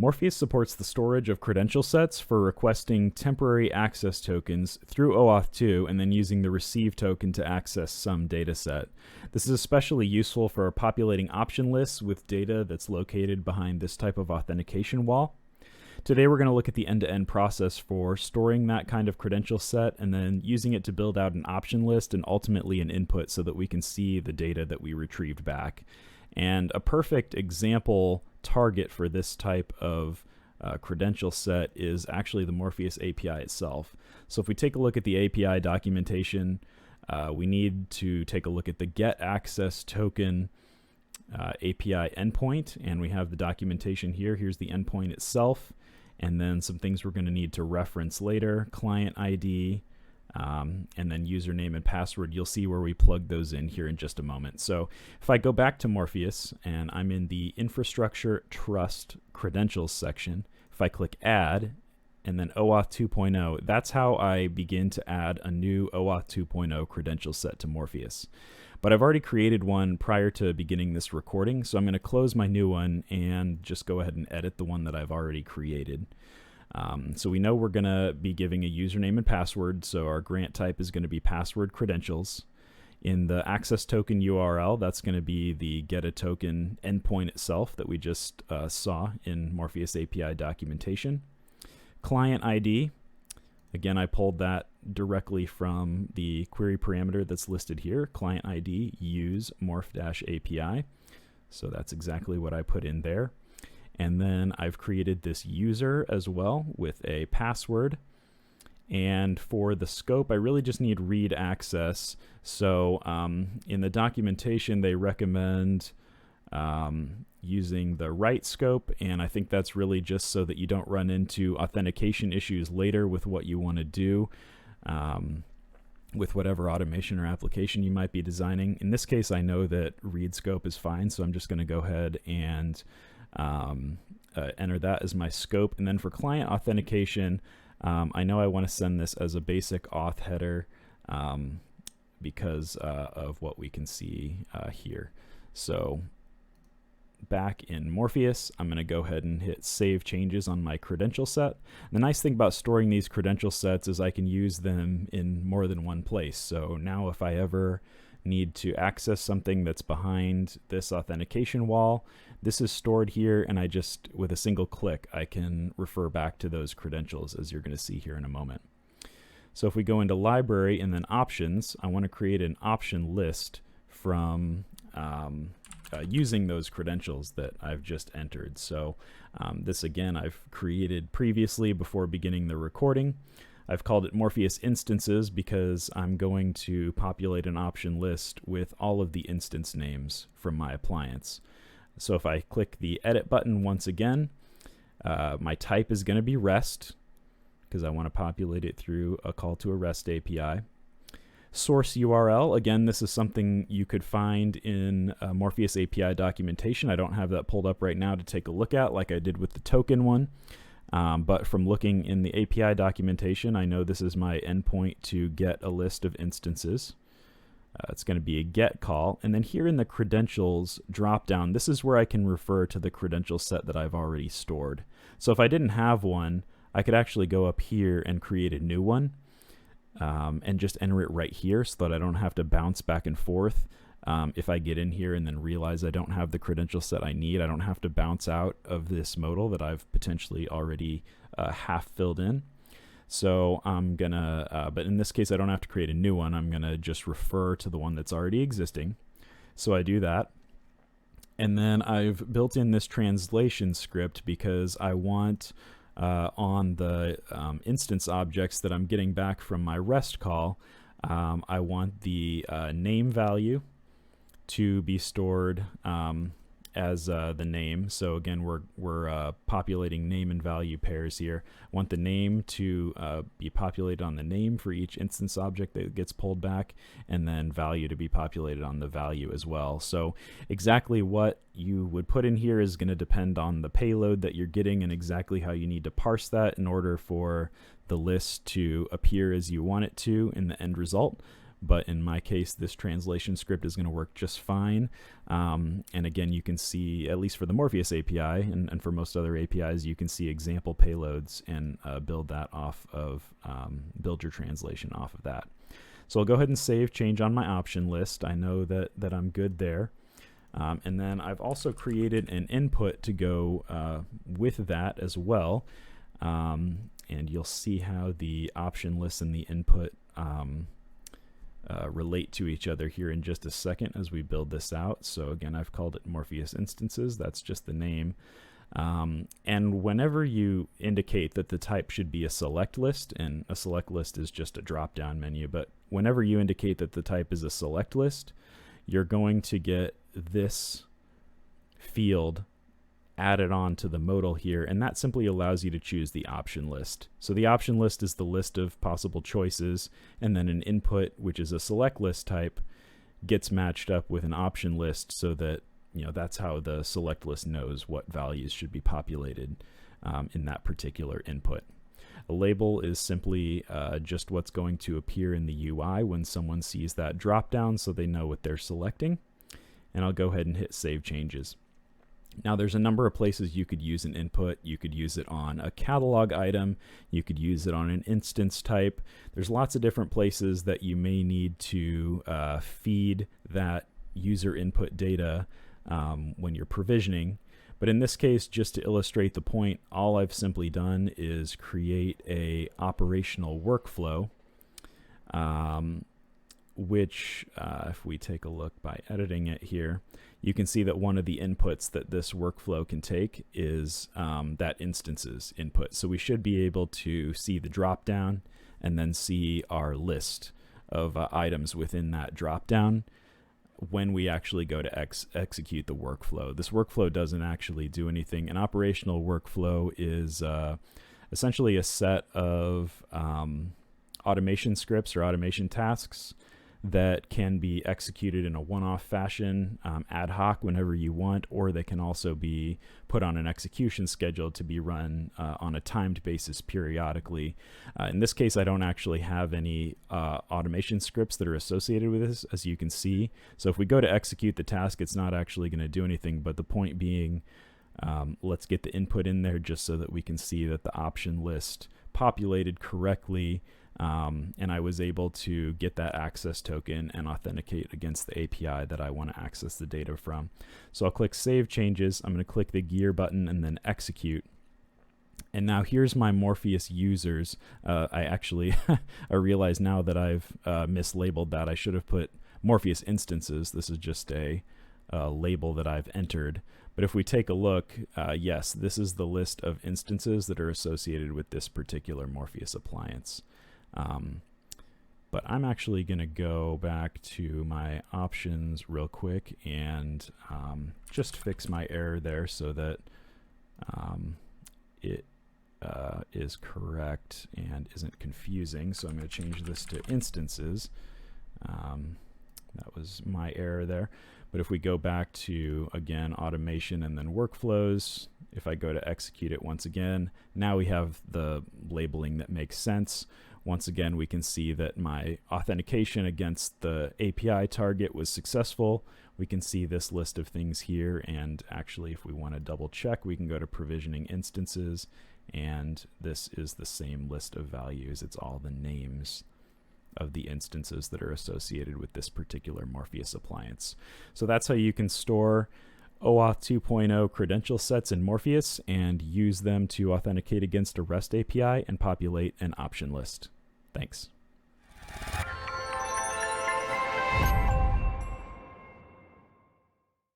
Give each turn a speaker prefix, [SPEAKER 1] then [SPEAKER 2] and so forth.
[SPEAKER 1] Morpheus supports the storage of credential sets for requesting temporary access tokens through OAuth 2 and then using the receive token to access some data set. This is especially useful for populating option lists with data that's located behind this type of authentication wall. Today we're going to look at the end-to-end process for storing that kind of credential set and then using it to build out an option list and ultimately an input so that we can see the data that we retrieved back. And a perfect example target for this type of credential set is actually the Morpheus API itself. So if we take a look at the API documentation, we need to take a look at the get access token API endpoint, and we have the documentation here. Here's the endpoint itself, and then some things we're going to need to reference later: client ID, and then username and password. You'll see where we plug those in here in just a moment. So if I go back to Morpheus and I'm in the infrastructure trust credentials section, if I click add and then OAuth 2.0, that's how I begin to add a new OAuth 2.0 credential set to Morpheus. But I've already created one prior to beginning this recording, so I'm going to close my new one and just go ahead and edit the one that I've already created. So we know we're going to be giving a username and password, so our grant type is going to be password credentials. In the access token URL, that's going to be the get a token endpoint itself that we just saw in Morpheus API documentation. Client ID, again, I pulled that directly from the query parameter that's listed here, client ID use morph-API. So that's exactly what I put in there. And then I've created this user as well with a password. And for the scope, I really just need read access. So in the documentation, they recommend using the write scope, and I think that's really just so that you don't run into authentication issues later with what you want to do with whatever automation or application you might be designing. In this case, I know that read scope is fine, so I'm just going to go ahead and enter that as my scope. And then for client authentication, I know I want to send this as a basic auth header because of what we can see here. So back in Morpheus, I'm going to go ahead and hit save changes on my credential set. The nice thing about storing these credential sets is I can use them in more than one place. So now if I ever need to access something that's behind this authentication wall, this is stored here, and I just, with a single click, I can refer back to those credentials, as you're going to see here in a moment. So if we go into library and then options, I want to create an option list from using those credentials that I've just entered. So this, again, I've created previously before beginning the recording. I've called it Morpheus instances because I'm going to populate an option list with all of the instance names from my appliance. So if I click the edit button once again, my type is going to be REST because I want to populate it through a call to a REST API. Source URL, again, this is something you could find in Morpheus API documentation. I don't have that pulled up right now to take a look at like I did with the token one. But from looking in the API documentation, I know this is my endpoint to get a list of instances. It's going to be a get call. And then here in the credentials dropdown, this is where I can refer to the credential set that I've already stored. So if I didn't have one, I could actually go up here and create a new one and just enter it right here so that I don't have to bounce back and forth. If I get in here and then realize I don't have the credential set I need, I don't have to bounce out of this modal that I've potentially already half filled in. So I'm gonna, but in this case, I don't have to create a new one. I'm gonna just refer to the one that's already existing. So I do that. And then I've built in this translation script because I want on the instance objects that I'm getting back from my REST call, I want the name value to be stored as the name. So again, we're populating name and value pairs here. I want the name to be populated on the name for each instance object that gets pulled back, and then value to be populated on the value as well. So exactly what you would put in here is going to depend on the payload that you're getting and exactly how you need to parse that in order for the list to appear as you want it to in the end result. but in my case, this translation script is going to work just fine. And again, you can see, at least for the Morpheus API and for most other APIs, you can see example payloads and build that off of, build your translation off of that. So I'll go ahead and save change on my option list. I know that I'm good there. And then I've also created an input to go with that as well. And you'll see how the option list and the input relate to each other here in just a second as we build this out. So again, I've called it Morpheus instances. That's just the name. And whenever you indicate that the type should be a select list, and a select list is just a drop-down menu, but whenever you indicate that the type is a select list, you're going to get this field added on to the modal here, and that simply allows you to choose the option list. So the option list is the list of possible choices, and then an input, which is a select list type, gets matched up with an option list so that, you know, that's how the select list knows what values should be populated in that particular input. A label is simply just what's going to appear in the UI when someone sees that drop down, so they know what they're selecting. And I'll go ahead and hit Save Changes. Now there's a number of places you could use an input. You could use it on a catalog item. You could use it on an instance type. There's lots of different places that you may need to feed that user input data when you're provisioning. But in this case, just to illustrate the point, all I've simply done is create a operational workflow, which if we take a look by editing it here, you can see that one of the inputs that this workflow can take is that instances input. So we should be able to see the dropdown and then see our list of items within that dropdown when we actually go to execute the workflow. This workflow doesn't actually do anything. An operational workflow is essentially a set of automation scripts or automation tasks that can be executed in a one-off fashion, ad hoc whenever you want, or they can also be put on an execution schedule to be run on a timed basis periodically. In this case, I don't actually have any automation scripts that are associated with this, as you can see. So if we go to execute the task, it's not actually going to do anything, but the point being, let's get the input in there just so that we can see that the option list populated correctly. And I was able to get that access token and authenticate against the API that I want to access the data from. So I'll click Save Changes. I'm going to click the gear button and then Execute. And now here's my Morpheus users. I actually I realize now that I've mislabeled that. I should have put Morpheus instances. This is just a label that I've entered. But if we take a look, yes, this is the list of instances that are associated with this particular Morpheus appliance. But I'm actually going to go back to my options real quick and just fix my error there so that it is correct and isn't confusing. So I'm going to change this to instances. That was my error there. But if we go back to, again, automation and then workflows, if I go to execute it once again, now we have the labeling that makes sense. Once again, we can see that my authentication against the API target was successful. We can see this list of things here, and actually if we want to double check, we can go to provisioning instances, and this is the same list of values. It's all the names of the instances that are associated with this particular Morpheus appliance. So that's how you can store OAuth 2.0 credential sets in Morpheus and use them to authenticate against a REST API and populate an option list. Thanks.